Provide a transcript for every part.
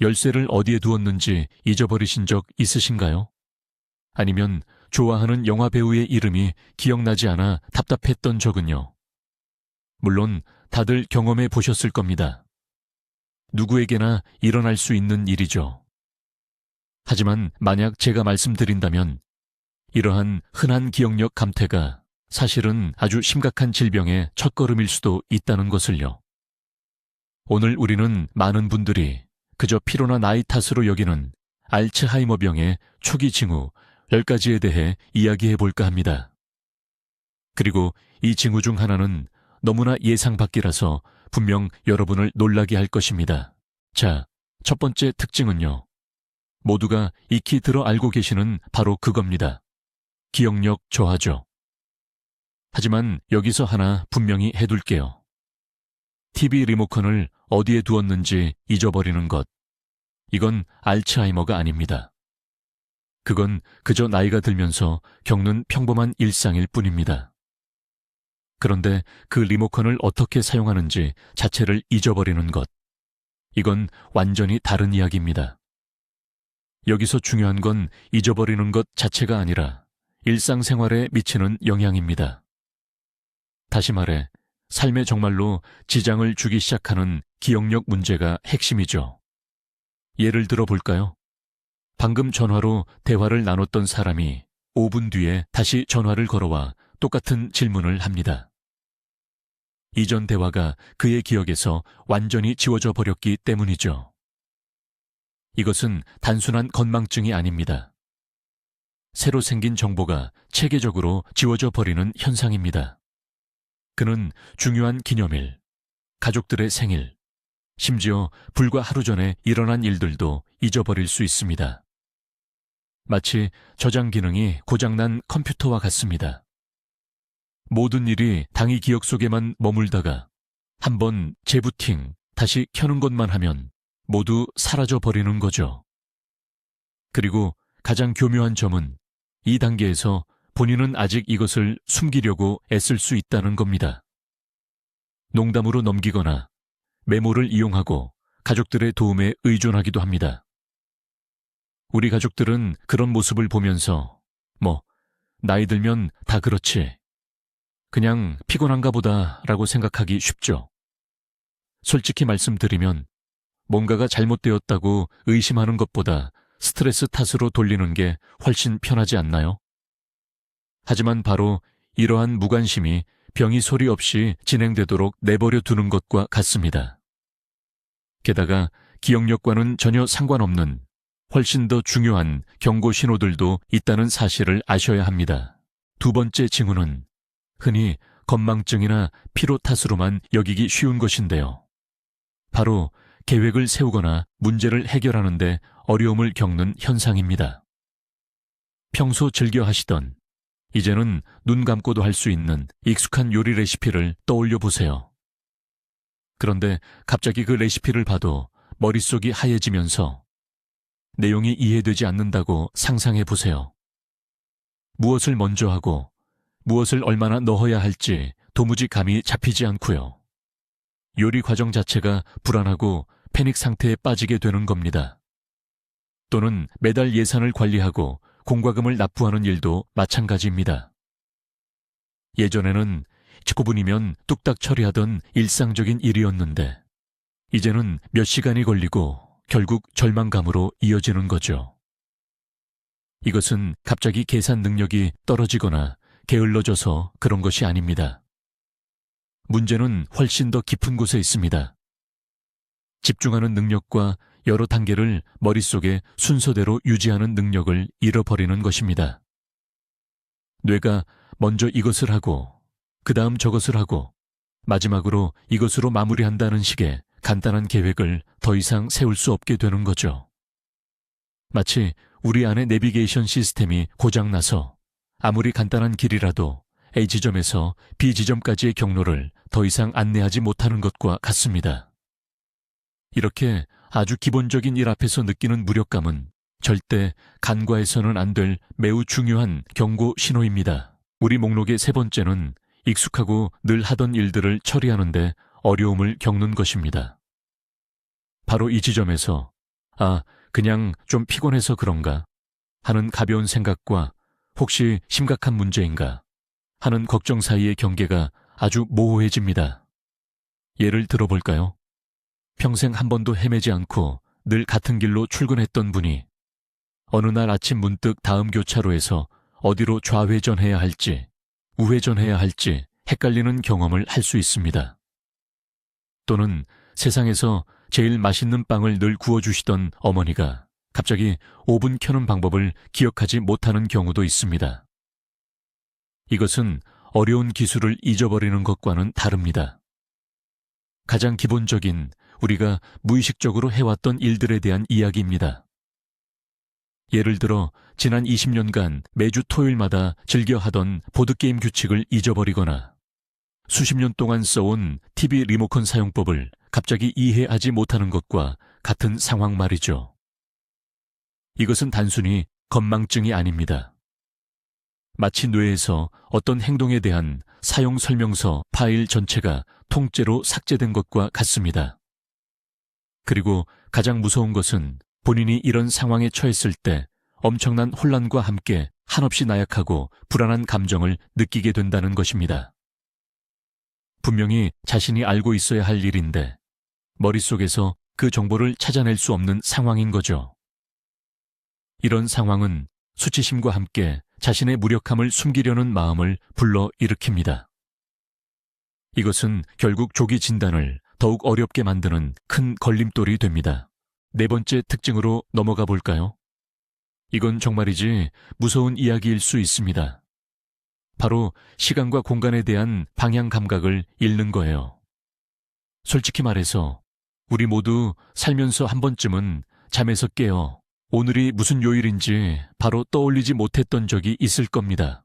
열쇠를 어디에 두었는지 잊어버리신 적 있으신가요? 아니면 좋아하는 영화 배우의 이름이 기억나지 않아 답답했던 적은요? 물론 다들 경험해 보셨을 겁니다. 누구에게나 일어날 수 있는 일이죠. 하지만 만약 제가 말씀드린다면 이러한 흔한 기억력 감퇴가 사실은 아주 심각한 질병의 첫걸음일 수도 있다는 것을요. 오늘 우리는 많은 분들이 그저 피로나 나이 탓으로 여기는 알츠하이머병의 초기 징후 10가지에 대해 이야기해 볼까 합니다. 그리고 이 징후 중 하나는 너무나 예상 밖이라서 분명 여러분을 놀라게 할 것입니다. 자, 첫 번째 특징은요. 모두가 익히 들어 알고 계시는 바로 그겁니다. 기억력 저하죠. 하지만 여기서 하나 분명히 해둘게요. TV 리모컨을 어디에 두었는지 잊어버리는 것. 이건 알츠하이머가 아닙니다. 그건 그저 나이가 들면서 겪는 평범한 일상일 뿐입니다. 그런데 그 리모컨을 어떻게 사용하는지 자체를 잊어버리는 것. 이건 완전히 다른 이야기입니다. 여기서 중요한 건 잊어버리는 것 자체가 아니라 일상생활에 미치는 영향입니다. 다시 말해, 삶에 정말로 지장을 주기 시작하는 기억력 문제가 핵심이죠. 예를 들어 볼까요? 방금 전화로 대화를 나눴던 사람이 5분 뒤에 다시 전화를 걸어와 똑같은 질문을 합니다. 이전 대화가 그의 기억에서 완전히 지워져 버렸기 때문이죠. 이것은 단순한 건망증이 아닙니다. 새로 생긴 정보가 체계적으로 지워져 버리는 현상입니다. 그는 중요한 기념일, 가족들의 생일, 심지어 불과 하루 전에 일어난 일들도 잊어버릴 수 있습니다. 마치 저장 기능이 고장난 컴퓨터와 같습니다. 모든 일이 당이 기억 속에만 머물다가 한번 재부팅, 다시 켜는 것만 하면 모두 사라져 버리는 거죠. 그리고 가장 교묘한 점은 이 단계에서 본인은 아직 이것을 숨기려고 애쓸 수 있다는 겁니다. 농담으로 넘기거나 메모를 이용하고 가족들의 도움에 의존하기도 합니다. 우리 가족들은 그런 모습을 보면서 나이 들면 다 그렇지. 그냥 피곤한가 보다 라고 생각하기 쉽죠. 솔직히 말씀드리면 뭔가가 잘못되었다고 의심하는 것보다 스트레스 탓으로 돌리는 게 훨씬 편하지 않나요? 하지만 바로 이러한 무관심이 병이 소리 없이 진행되도록 내버려 두는 것과 같습니다. 게다가 기억력과는 전혀 상관없는 훨씬 더 중요한 경고 신호들도 있다는 사실을 아셔야 합니다. 두 번째 징후는 흔히 건망증이나 피로 탓으로만 여기기 쉬운 것인데요. 바로 계획을 세우거나 문제를 해결하는데 어려움을 겪는 현상입니다. 평소 즐겨 하시던, 이제는 눈 감고도 할 수 있는 익숙한 요리 레시피를 떠올려 보세요. 그런데 갑자기 그 레시피를 봐도 머릿속이 하얘지면서 내용이 이해되지 않는다고 상상해 보세요. 무엇을 먼저 하고 무엇을 얼마나 넣어야 할지 도무지 감이 잡히지 않고요. 요리 과정 자체가 불안하고 패닉 상태에 빠지게 되는 겁니다. 또는 매달 예산을 관리하고 공과금을 납부하는 일도 마찬가지입니다. 예전에는 19분이면 뚝딱 처리하던 일상적인 일이었는데 이제는 몇 시간이 걸리고 결국 절망감으로 이어지는 거죠. 이것은 갑자기 계산 능력이 떨어지거나 게을러져서 그런 것이 아닙니다. 문제는 훨씬 더 깊은 곳에 있습니다. 집중하는 능력과 여러 단계를 머릿속에 순서대로 유지하는 능력을 잃어버리는 것입니다. 뇌가 먼저 이것을 하고 그 다음 저것을 하고 마지막으로 이것으로 마무리한다는 식의 간단한 계획을 더 이상 세울 수 없게 되는 거죠. 마치 우리 안의 내비게이션 시스템이 고장나서 아무리 간단한 길이라도 A 지점에서 B 지점까지의 경로를 더 이상 안내하지 못하는 것과 같습니다. 이렇게 아주 기본적인 일 앞에서 느끼는 무력감은 절대 간과해서는 안 될 매우 중요한 경고 신호입니다. 우리 목록의 세 번째는 익숙하고 늘 하던 일들을 처리하는데 어려움을 겪는 것입니다. 바로 이 지점에서 아, 그냥 좀 피곤해서 그런가 하는 가벼운 생각과 혹시 심각한 문제인가 하는 걱정 사이의 경계가 아주 모호해집니다. 예를 들어볼까요? 평생 한 번도 헤매지 않고 늘 같은 길로 출근했던 분이 어느 날 아침 문득 다음 교차로에서 어디로 좌회전해야 할지, 우회전해야 할지 헷갈리는 경험을 할 수 있습니다. 또는 세상에서 제일 맛있는 빵을 늘 구워주시던 어머니가 갑자기 오븐 켜는 방법을 기억하지 못하는 경우도 있습니다. 이것은 어려운 기술을 잊어버리는 것과는 다릅니다. 가장 기본적인 우리가 무의식적으로 해왔던 일들에 대한 이야기입니다. 예를 들어 지난 20년간 매주 토요일마다 즐겨 하던 보드게임 규칙을 잊어버리거나 수십 년 동안 써온 TV 리모컨 사용법을 갑자기 이해하지 못하는 것과 같은 상황 말이죠. 이것은 단순히 건망증이 아닙니다. 마치 뇌에서 어떤 행동에 대한 사용 설명서 파일 전체가 통째로 삭제된 것과 같습니다. 그리고 가장 무서운 것은 본인이 이런 상황에 처했을 때 엄청난 혼란과 함께 한없이 나약하고 불안한 감정을 느끼게 된다는 것입니다. 분명히 자신이 알고 있어야 할 일인데 머릿속에서 그 정보를 찾아낼 수 없는 상황인 거죠. 이런 상황은 수치심과 함께 자신의 무력함을 숨기려는 마음을 불러 일으킵니다. 이것은 결국 조기 진단을 더욱 어렵게 만드는 큰 걸림돌이 됩니다. 네 번째 특징으로 넘어가 볼까요? 이건 정말이지 무서운 이야기일 수 있습니다. 바로 시간과 공간에 대한 방향 감각을 잃는 거예요. 솔직히 말해서 우리 모두 살면서 한 번쯤은 잠에서 깨어 오늘이 무슨 요일인지 바로 떠올리지 못했던 적이 있을 겁니다.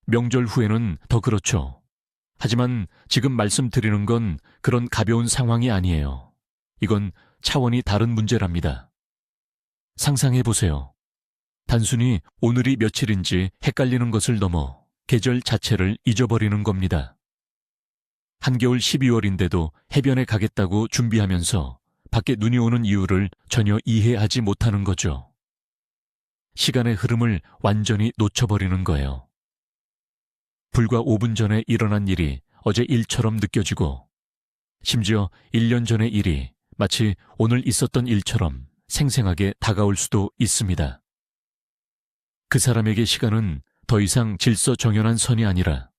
명절 후에는 더 그렇죠. 하지만 지금 말씀드리는 건 그런 가벼운 상황이 아니에요. 이건 차원이 다른 문제랍니다. 상상해 보세요. 단순히 오늘이 며칠인지 헷갈리는 것을 넘어 계절 자체를 잊어버리는 겁니다. 한겨울 12월인데도 해변에 가겠다고 준비하면서 밖에 눈이 오는 이유를 전혀 이해하지 못하는 거죠. 시간의 흐름을 완전히 놓쳐버리는 거예요. 불과 5분 전에 일어난 일이 어제 일처럼 느껴지고 심지어 1년 전의 일이 마치 오늘 있었던 일처럼 생생하게 다가올 수도 있습니다. 그 사람에게 시간은 더 이상 질서정연한 선이 아니라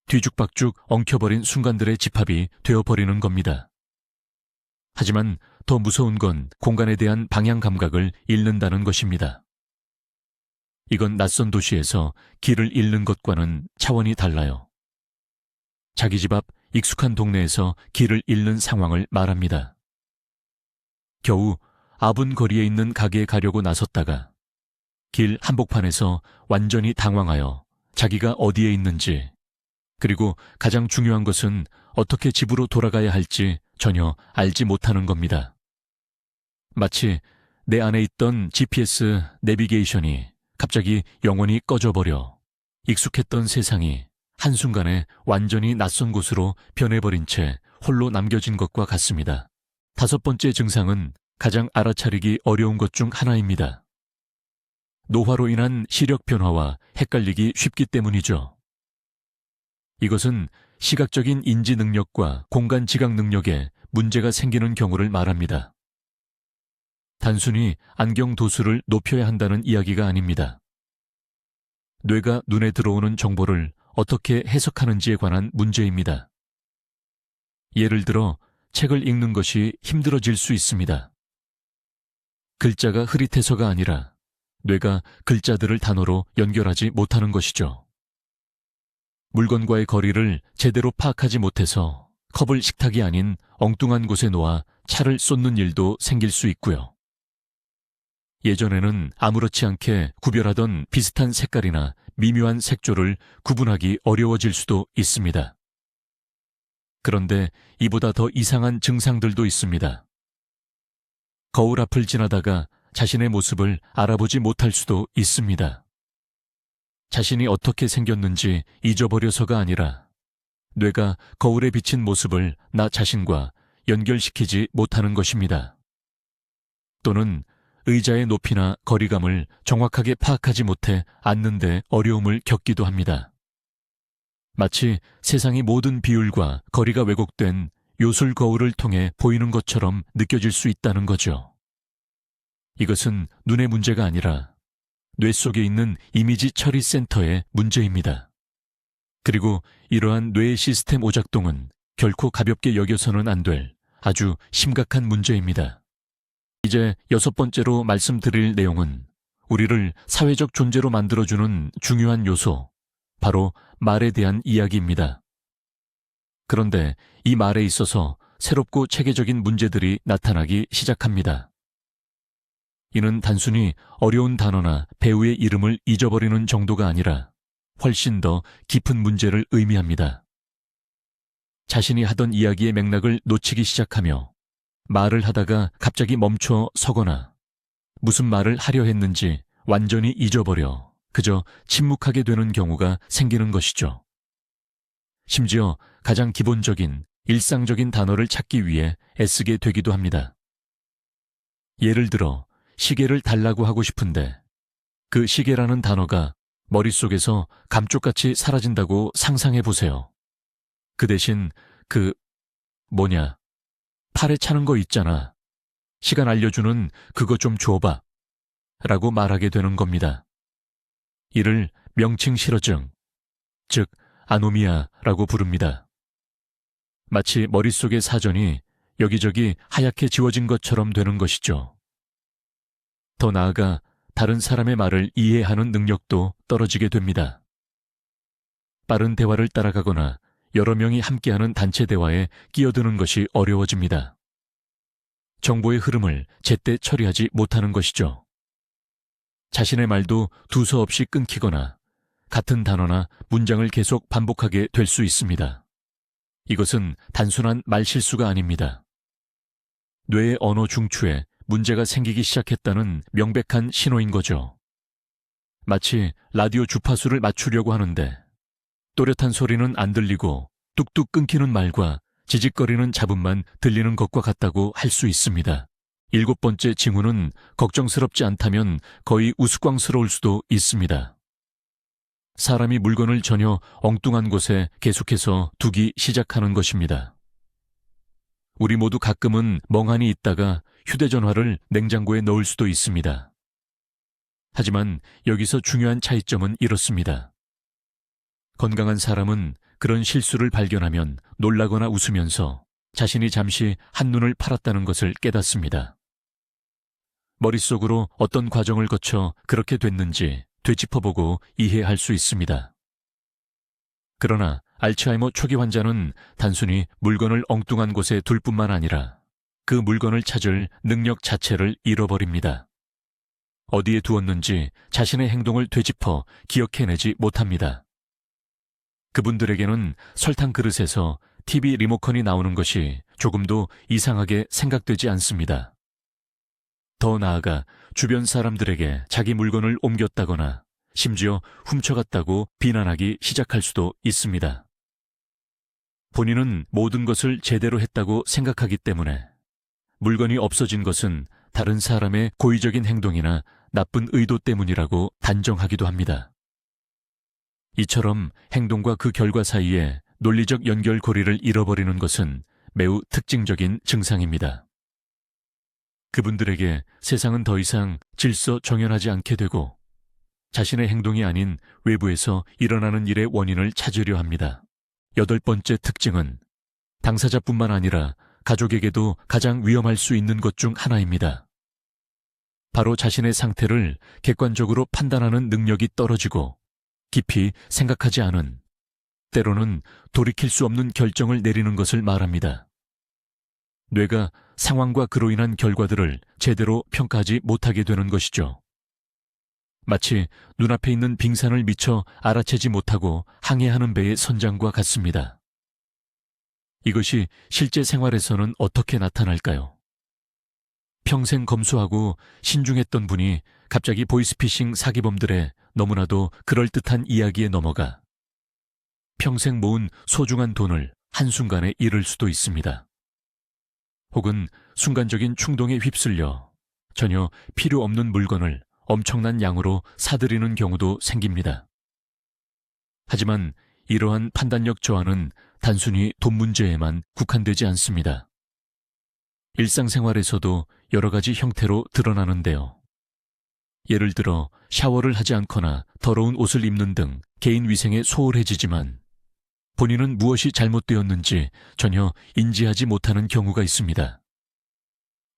뒤죽박죽 엉켜버린 순간들의 집합이 되어버리는 겁니다. 하지만 더 무서운 건 공간에 대한 방향 감각을 잃는다는 것입니다. 이건 낯선 도시에서 길을 잃는 것과는 차원이 달라요. 자기 집 앞 익숙한 동네에서 길을 잃는 상황을 말합니다. 겨우 아분 거리에 있는 가게에 가려고 나섰다가 길 한복판에서 완전히 당황하여 자기가 어디에 있는지, 그리고 가장 중요한 것은 어떻게 집으로 돌아가야 할지 전혀 알지 못하는 겁니다. 마치 내 안에 있던 GPS 내비게이션이 갑자기 영원히 꺼져버려 익숙했던 세상이 한순간에 완전히 낯선 곳으로 변해버린 채 홀로 남겨진 것과 같습니다. 다섯 번째 증상은 가장 알아차리기 어려운 것 중 하나입니다. 노화로 인한 시력 변화와 헷갈리기 쉽기 때문이죠. 이것은 시각적인 인지 능력과 공간 지각 능력에 문제가 생기는 경우를 말합니다. 단순히 안경 도수를 높여야 한다는 이야기가 아닙니다. 뇌가 눈에 들어오는 정보를 어떻게 해석하는지에 관한 문제입니다. 예를 들어 책을 읽는 것이 힘들어질 수 있습니다. 글자가 흐릿해서가 아니라 뇌가 글자들을 단어로 연결하지 못하는 것이죠. 물건과의 거리를 제대로 파악하지 못해서 컵을 식탁이 아닌 엉뚱한 곳에 놓아 차를 쏟는 일도 생길 수 있고요. 예전에는 아무렇지 않게 구별하던 비슷한 색깔이나 미묘한 색조를 구분하기 어려워질 수도 있습니다. 그런데 이보다 더 이상한 증상들도 있습니다. 거울 앞을 지나다가 자신의 모습을 알아보지 못할 수도 있습니다. 자신이 어떻게 생겼는지 잊어버려서가 아니라 뇌가 거울에 비친 모습을 나 자신과 연결시키지 못하는 것입니다. 또는 의자의 높이나 거리감을 정확하게 파악하지 못해 앉는데 어려움을 겪기도 합니다. 마치 세상의 모든 비율과 거리가 왜곡된 요술 거울을 통해 보이는 것처럼 느껴질 수 있다는 거죠. 이것은 눈의 문제가 아니라 뇌 속에 있는 이미지 처리 센터의 문제입니다. 그리고 이러한 뇌의 시스템 오작동은 결코 가볍게 여겨서는 안 될 아주 심각한 문제입니다. 이제 6번째로 말씀드릴 내용은 우리를 사회적 존재로 만들어주는 중요한 요소, 바로 말에 대한 이야기입니다. 그런데 이 말에 있어서 새롭고 체계적인 문제들이 나타나기 시작합니다. 이는 단순히 어려운 단어나 배우의 이름을 잊어버리는 정도가 아니라 훨씬 더 깊은 문제를 의미합니다. 자신이 하던 이야기의 맥락을 놓치기 시작하며 말을 하다가 갑자기 멈춰 서거나 무슨 말을 하려 했는지 완전히 잊어버려 그저 침묵하게 되는 경우가 생기는 것이죠. 심지어 가장 기본적인 일상적인 단어를 찾기 위해 애쓰게 되기도 합니다. 예를 들어 시계를 달라고 하고 싶은데 그 시계라는 단어가 머릿속에서 감쪽같이 사라진다고 상상해 보세요. 그 대신 팔에 차는 거 있잖아. 시간 알려주는 그거 좀 줘봐. 라고 말하게 되는 겁니다. 이를 명칭 실어증, 즉 아노미아라고 부릅니다. 마치 머릿속의 사전이 여기저기 하얗게 지워진 것처럼 되는 것이죠. 더 나아가 다른 사람의 말을 이해하는 능력도 떨어지게 됩니다. 빠른 대화를 따라가거나 여러 명이 함께하는 단체 대화에 끼어드는 것이 어려워집니다. 정보의 흐름을 제때 처리하지 못하는 것이죠. 자신의 말도 두서없이 끊기거나 같은 단어나 문장을 계속 반복하게 될 수 있습니다. 이것은 단순한 말실수가 아닙니다. 뇌의 언어 중추에 문제가 생기기 시작했다는 명백한 신호인 거죠. 마치 라디오 주파수를 맞추려고 하는데 또렷한 소리는 안 들리고 뚝뚝 끊기는 말과 지직거리는 잡음만 들리는 것과 같다고 할 수 있습니다. 7번째 징후는 걱정스럽지 않다면 거의 우스꽝스러울 수도 있습니다. 사람이 물건을 전혀 엉뚱한 곳에 계속해서 두기 시작하는 것입니다. 우리 모두 가끔은 멍하니 있다가 휴대전화를 냉장고에 넣을 수도 있습니다. 하지만 여기서 중요한 차이점은 이렇습니다. 건강한 사람은 그런 실수를 발견하면 놀라거나 웃으면서 자신이 잠시 한눈을 팔았다는 것을 깨닫습니다. 머릿속으로 어떤 과정을 거쳐 그렇게 됐는지 되짚어보고 이해할 수 있습니다. 그러나 알츠하이머 초기 환자는 단순히 물건을 엉뚱한 곳에 둘 뿐만 아니라 그 물건을 찾을 능력 자체를 잃어버립니다. 어디에 두었는지 자신의 행동을 되짚어 기억해내지 못합니다. 그분들에게는 설탕 그릇에서 TV 리모컨이 나오는 것이 조금도 이상하게 생각되지 않습니다. 더 나아가 주변 사람들에게 자기 물건을 옮겼다거나 심지어 훔쳐갔다고 비난하기 시작할 수도 있습니다. 본인은 모든 것을 제대로 했다고 생각하기 때문에 물건이 없어진 것은 다른 사람의 고의적인 행동이나 나쁜 의도 때문이라고 단정하기도 합니다. 이처럼 행동과 그 결과 사이에 논리적 연결고리를 잃어버리는 것은 매우 특징적인 증상입니다. 그분들에게 세상은 더 이상 질서 정연하지 않게 되고 자신의 행동이 아닌 외부에서 일어나는 일의 원인을 찾으려 합니다. 8번째 특징은 당사자뿐만 아니라 가족에게도 가장 위험할 수 있는 것 중 하나입니다. 바로 자신의 상태를 객관적으로 판단하는 능력이 떨어지고 깊이 생각하지 않은, 때로는 돌이킬 수 없는 결정을 내리는 것을 말합니다. 뇌가 상황과 그로 인한 결과들을 제대로 평가하지 못하게 되는 것이죠. 마치 눈앞에 있는 빙산을 미처 알아채지 못하고 항해하는 배의 선장과 같습니다. 이것이 실제 생활에서는 어떻게 나타날까요? 평생 검소하고 신중했던 분이 갑자기 보이스피싱 사기범들의 너무나도 그럴듯한 이야기에 넘어가 평생 모은 소중한 돈을 한순간에 잃을 수도 있습니다. 혹은 순간적인 충동에 휩쓸려 전혀 필요 없는 물건을 엄청난 양으로 사들이는 경우도 생깁니다. 하지만 이러한 판단력 저하는 단순히 돈 문제에만 국한되지 않습니다. 일상생활에서도 여러 가지 형태로 드러나는데요. 예를 들어 샤워를 하지 않거나 더러운 옷을 입는 등 개인 위생에 소홀해지지만 본인은 무엇이 잘못되었는지 전혀 인지하지 못하는 경우가 있습니다.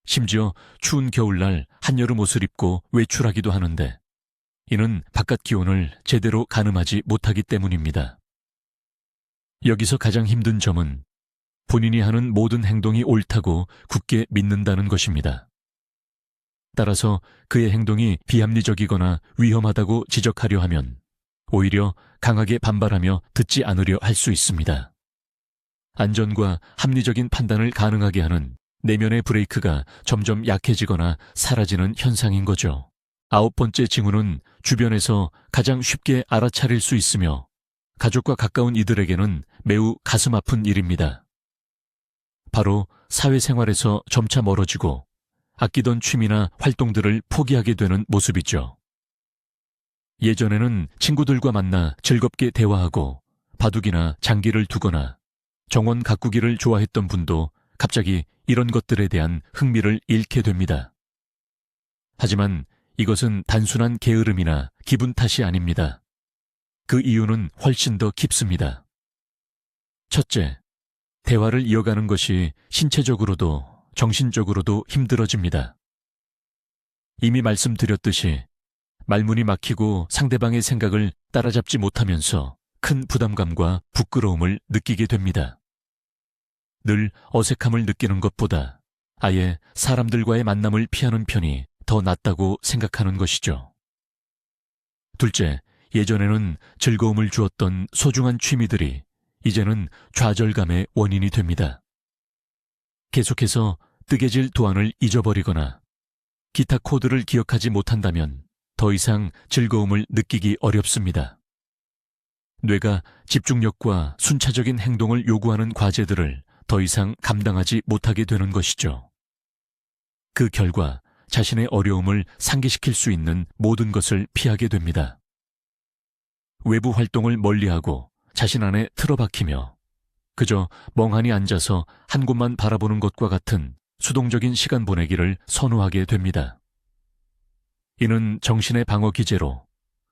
심지어 추운 겨울날 한여름 옷을 입고 외출하기도 하는데 이는 바깥 기온을 제대로 가늠하지 못하기 때문입니다. 여기서 가장 힘든 점은 본인이 하는 모든 행동이 옳다고 굳게 믿는다는 것입니다. 따라서 그의 행동이 비합리적이거나 위험하다고 지적하려 하면 오히려 강하게 반발하며 듣지 않으려 할 수 있습니다. 안전과 합리적인 판단을 가능하게 하는 내면의 브레이크가 점점 약해지거나 사라지는 현상인 거죠. 9번째 징후는 주변에서 가장 쉽게 알아차릴 수 있으며 가족과 가까운 이들에게는 매우 가슴 아픈 일입니다. 바로 사회생활에서 점차 멀어지고 아끼던 취미나 활동들을 포기하게 되는 모습이죠. 예전에는 친구들과 만나 즐겁게 대화하고 바둑이나 장기를 두거나 정원 가꾸기를 좋아했던 분도 갑자기 이런 것들에 대한 흥미를 잃게 됩니다. 하지만 이것은 단순한 게으름이나 기분 탓이 아닙니다. 그 이유는 훨씬 더 깊습니다. 첫째, 대화를 이어가는 것이 신체적으로도 정신적으로도 힘들어집니다. 이미 말씀드렸듯이 말문이 막히고 상대방의 생각을 따라잡지 못하면서 큰 부담감과 부끄러움을 느끼게 됩니다. 늘 어색함을 느끼는 것보다 아예 사람들과의 만남을 피하는 편이 더 낫다고 생각하는 것이죠. 둘째, 예전에는 즐거움을 주었던 소중한 취미들이 이제는 좌절감의 원인이 됩니다. 계속해서 뜨개질 도안을 잊어버리거나 기타 코드를 기억하지 못한다면 더 이상 즐거움을 느끼기 어렵습니다. 뇌가 집중력과 순차적인 행동을 요구하는 과제들을 더 이상 감당하지 못하게 되는 것이죠. 그 결과 자신의 어려움을 상기시킬 수 있는 모든 것을 피하게 됩니다. 외부 활동을 멀리하고 자신 안에 틀어박히며 그저 멍하니 앉아서 한 곳만 바라보는 것과 같은 수동적인 시간 보내기를 선호하게 됩니다. 이는 정신의 방어 기제로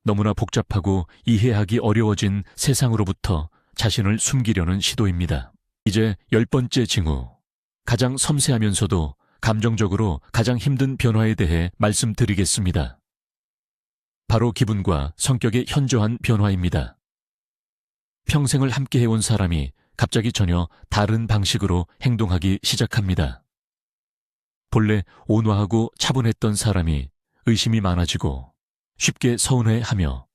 너무나 복잡하고 이해하기 어려워진 세상으로부터 자신을 숨기려는 시도입니다. 이제 10번째 징후, 가장 섬세하면서도 감정적으로 가장 힘든 변화에 대해 말씀드리겠습니다. 바로 기분과 성격의 현저한 변화입니다. 평생을 함께 해온 사람이 갑자기 전혀 다른 방식으로 행동하기 시작합니다. 본래 온화하고 차분했던 사람이 의심이 많아지고 쉽게 서운해하며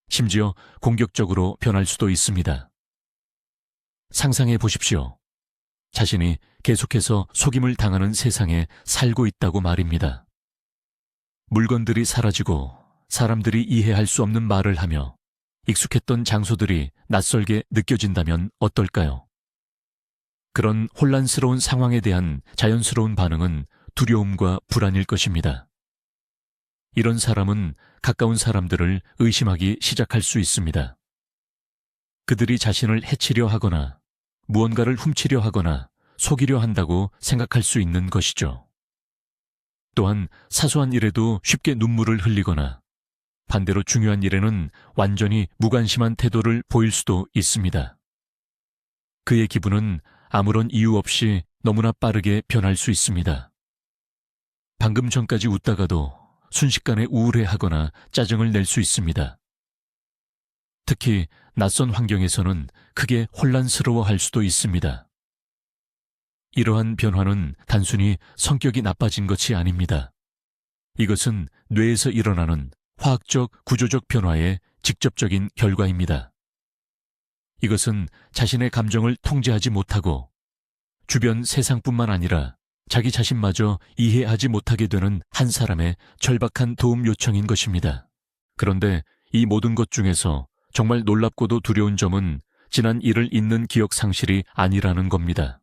심지어 공격적으로 변할 수도 있습니다. 상상해 보십시오. 자신이 계속해서 속임을 당하는 세상에 살고 있다고 말입니다. 물건들이 사라지고 사람들이 이해할 수 없는 말을 하며 익숙했던 장소들이 낯설게 느껴진다면 어떨까요? 그런 혼란스러운 상황에 대한 자연스러운 반응은 두려움과 불안일 것입니다. 이런 사람은 가까운 사람들을 의심하기 시작할 수 있습니다. 그들이 자신을 해치려 하거나 무언가를 훔치려 하거나 속이려 한다고 생각할 수 있는 것이죠. 또한 사소한 일에도 쉽게 눈물을 흘리거나 반대로 중요한 일에는 완전히 무관심한 태도를 보일 수도 있습니다. 그의 기분은 아무런 이유 없이 너무나 빠르게 변할 수 있습니다. 방금 전까지 웃다가도 순식간에 우울해하거나 짜증을 낼 수 있습니다. 특히 낯선 환경에서는 크게 혼란스러워할 수도 있습니다. 이러한 변화는 단순히 성격이 나빠진 것이 아닙니다. 이것은 뇌에서 일어나는 화학적, 구조적 변화의 직접적인 결과입니다. 이것은 자신의 감정을 통제하지 못하고 주변 세상뿐만 아니라 자기 자신마저 이해하지 못하게 되는 한 사람의 절박한 도움 요청인 것입니다. 그런데 이 모든 것 중에서 정말 놀랍고도 두려운 점은 지난 일을 잊는 기억 상실이 아니라는 겁니다.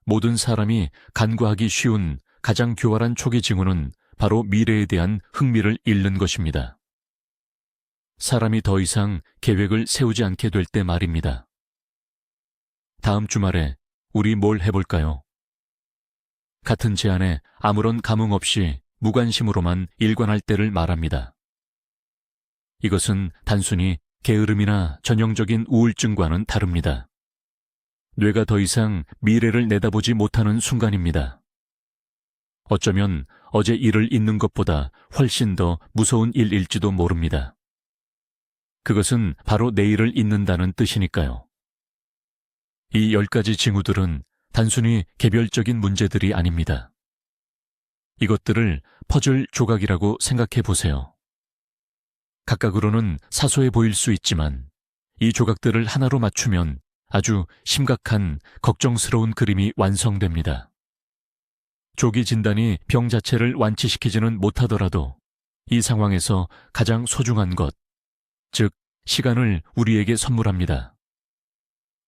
모든 사람이 간과하기 쉬운 가장 교활한 초기 징후는 바로 미래에 대한 흥미를 잃는 것입니다. 사람이 더 이상 계획을 세우지 않게 될 때 말입니다. 다음 주말에 우리 뭘 해볼까요? 같은 제안에 아무런 감흥 없이 무관심으로만 일관할 때를 말합니다. 이것은 단순히 게으름이나 전형적인 우울증과는 다릅니다. 뇌가 더 이상 미래를 내다보지 못하는 순간입니다. 어쩌면 어제 일을 잊는 것보다 훨씬 더 무서운 일일지도 모릅니다. 그것은 바로 내일을 잊는다는 뜻이니까요. 이 10가지 징후들은 단순히 개별적인 문제들이 아닙니다. 이것들을 퍼즐 조각이라고 생각해 보세요. 각각으로는 사소해 보일 수 있지만 이 조각들을 하나로 맞추면 아주 심각한 걱정스러운 그림이 완성됩니다. 조기 진단이 병 자체를 완치시키지는 못하더라도 이 상황에서 가장 소중한 것, 즉 시간을 우리에게 선물합니다.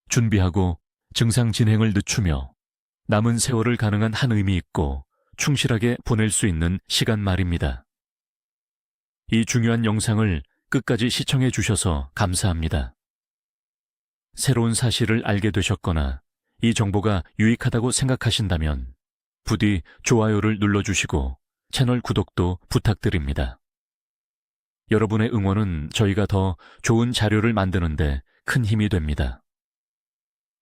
준비하고 증상 진행을 늦추며 남은 세월을 가능한 한 의미 있고 충실하게 보낼 수 있는 시간 말입니다. 이 중요한 영상을 끝까지 시청해 주셔서 감사합니다. 새로운 사실을 알게 되셨거나 이 정보가 유익하다고 생각하신다면 부디 좋아요를 눌러주시고 채널 구독도 부탁드립니다. 여러분의 응원은 저희가 더 좋은 자료를 만드는데 큰 힘이 됩니다.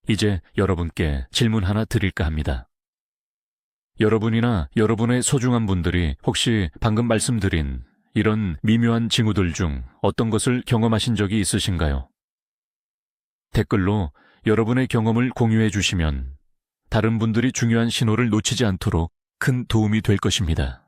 이제 여러분께 질문 하나 드릴까 합니다. 여러분이나 여러분의 소중한 분들이 혹시 방금 말씀드린 이런 미묘한 징후들 중 어떤 것을 경험하신 적이 있으신가요? 댓글로 여러분의 경험을 공유해 주시면 다른 분들이 중요한 신호를 놓치지 않도록 큰 도움이 될 것입니다.